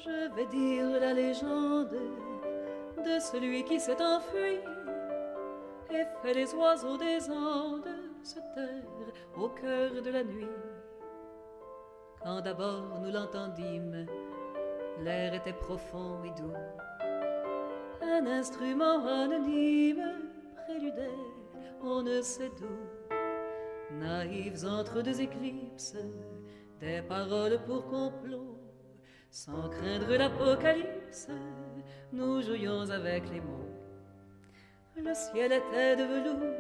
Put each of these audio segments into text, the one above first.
Je vais dire la légende de celui qui s'est enfui et fait les oiseaux des Andes se taire au cœur de la nuit. Quand d'abord nous l'entendîmes, l'air était profond et doux. Un instrument anonyme préludait on ne sait d'où. Naïves entre deux éclipses, des paroles pour complot. Sans craindre l'apocalypse, nous jouions avec les mots. Le ciel était de velours,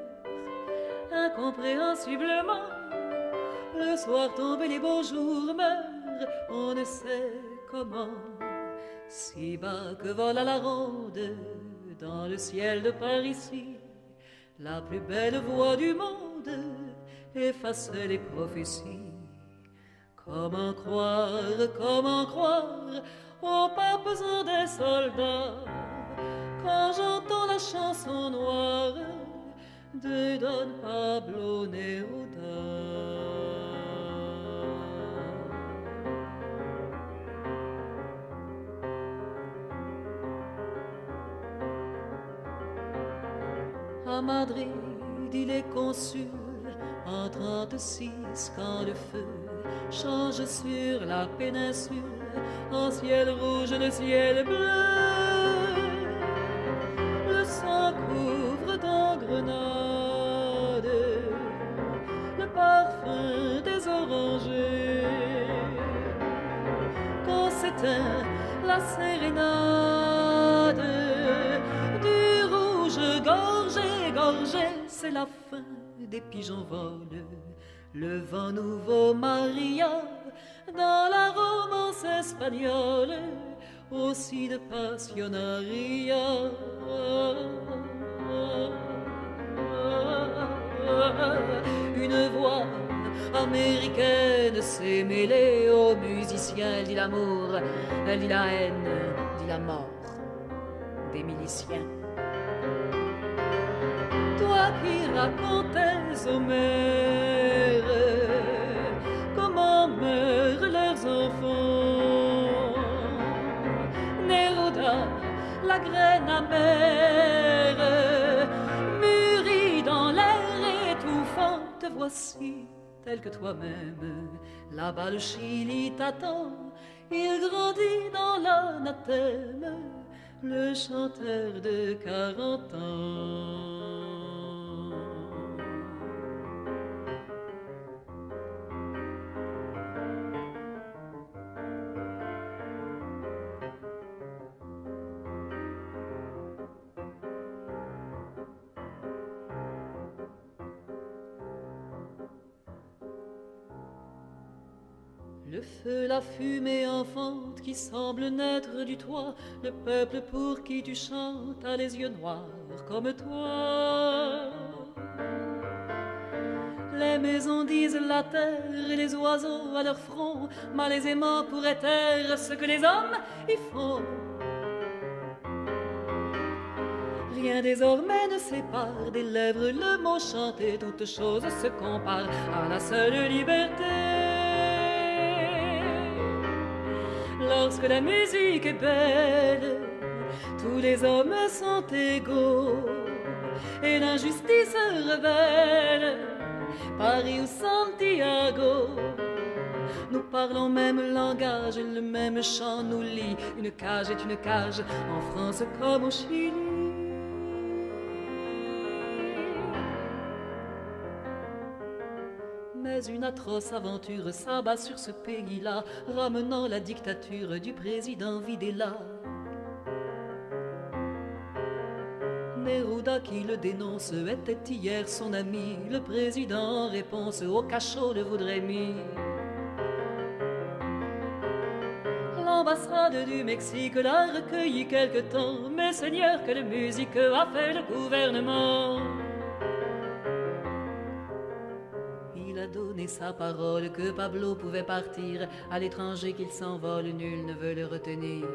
incompréhensiblement. Le soir tombé, les beaux jours meurent, on ne sait comment. Si bas que vole à la ronde, dans le ciel de Paris-ci, la plus belle voix du monde efface les prophéties. Comment croire aux papes en des soldats quand j'entends la chanson noire de Don Pablo Neruda. À Madrid, il est consul en 36 quand le feu change sur la péninsule en ciel rouge, le ciel bleu. Le sang couvre d'engrenades le parfum des orangers. Quand s'éteint la sérénade du rouge gorgé, c'est la fin des pigeons volent. Le vent nouveau Maria dans la romance espagnole, aussi de passionaria. Une voix américaine s'est mêlée aux musiciens. Elle dit l'amour, elle dit la haine, dit la mort des miliciens. Toi qui racontais aux mères comment meurent leurs enfants, Neruda, la graine amère, mûrie dans l'air étouffant, te voici tel que toi-même. Là-bas le Chili t'attend, il grandit dans l'anathème, le chanteur de 40 ans. Le feu, la fumée enfante qui semble naître du toit, le peuple pour qui tu chantes a les yeux noirs comme toi. Les maisons disent la terre et les oiseaux à leur front, malaisément pourraient taire ce que les hommes y font. Rien désormais ne sépare des lèvres le mot chanté, toute chose se compare à la seule liberté. Lorsque la musique est belle, tous les hommes sont égaux et l'injustice rebelle. Paris ou Santiago, nous parlons même langage, le même chant nous lie. Une cage est une cage, en France comme au Chili. Mais une atroce aventure s'abat sur ce pays-là, ramenant la dictature du président Videla. Neruda qui le dénonce était hier son ami. Le président en réponse au cachot le voudrait mis. L'ambassade du Mexique l'a recueilli quelque temps, mais Seigneur, quelle musique a fait le gouvernement. Il a donné sa parole que Pablo pouvait partir à l'étranger, qu'il s'envole, nul ne veut le retenir.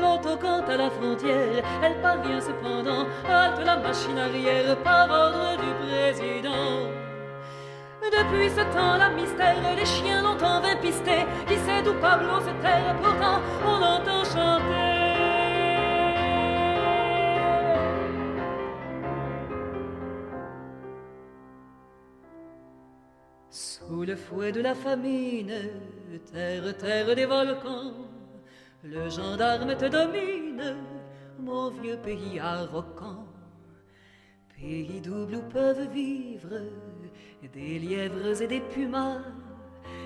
L'autocante à la frontière, elle parvient cependant, halte la machine arrière par ordre du président. Depuis ce temps, la mystère, les chiens l'ont en vain pisté. Qui sait d'où Pablo se terre, pourtant on l'entend chanter. Sous le fouet de la famine, terre, terre des volcans, le gendarme te domine, mon vieux pays arrogant. Pays double où peuvent vivre des lièvres et des pumas,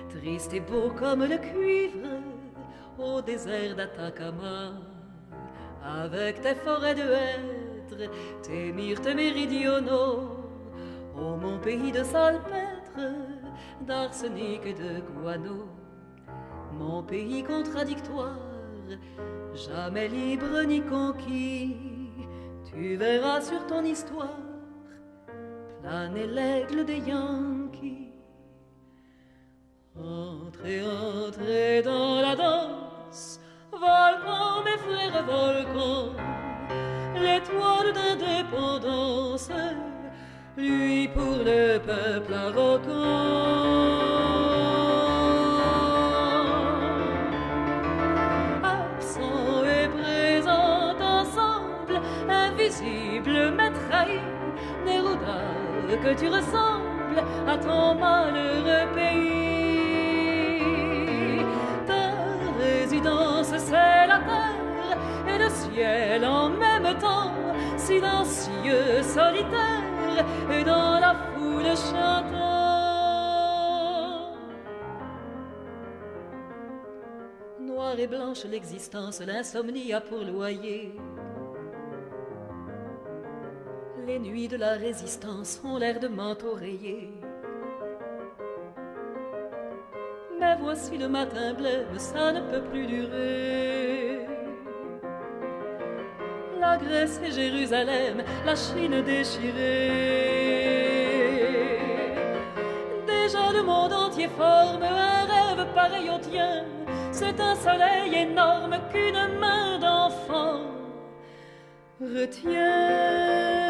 triste et beau comme le cuivre au désert d'Atacama. Avec tes forêts de hêtres, tes myrtes méridionaux, ô mon pays de salpêtre, d'arsenic et de guano. Mon pays contradictoire, jamais libre ni conquis, tu verras sur ton histoire planer l'aigle des Yankees. Entrez, entrez dans la danse, volcan, mes frères volcans, l'étoile d'indépendance, lui pour le peuple arrogant. Absent et présent ensemble, invisible mais trahi, Néruda, que tu ressembles à ton malheureux pays. Ta résidence c'est la terre et le ciel en même temps, silencieux, solitaire, et dans la foule chantant. Noire et blanche l'existence, l'insomnie a pour loyer. Les nuits de la résistance ont l'air de manteaux rayés. Mais voici le matin blême, ça ne peut plus durer. La Grèce et Jérusalem, la Chine déchirée. Déjà le monde entier forme un rêve pareil au tien. C'est un soleil énorme qu'une main d'enfant retient.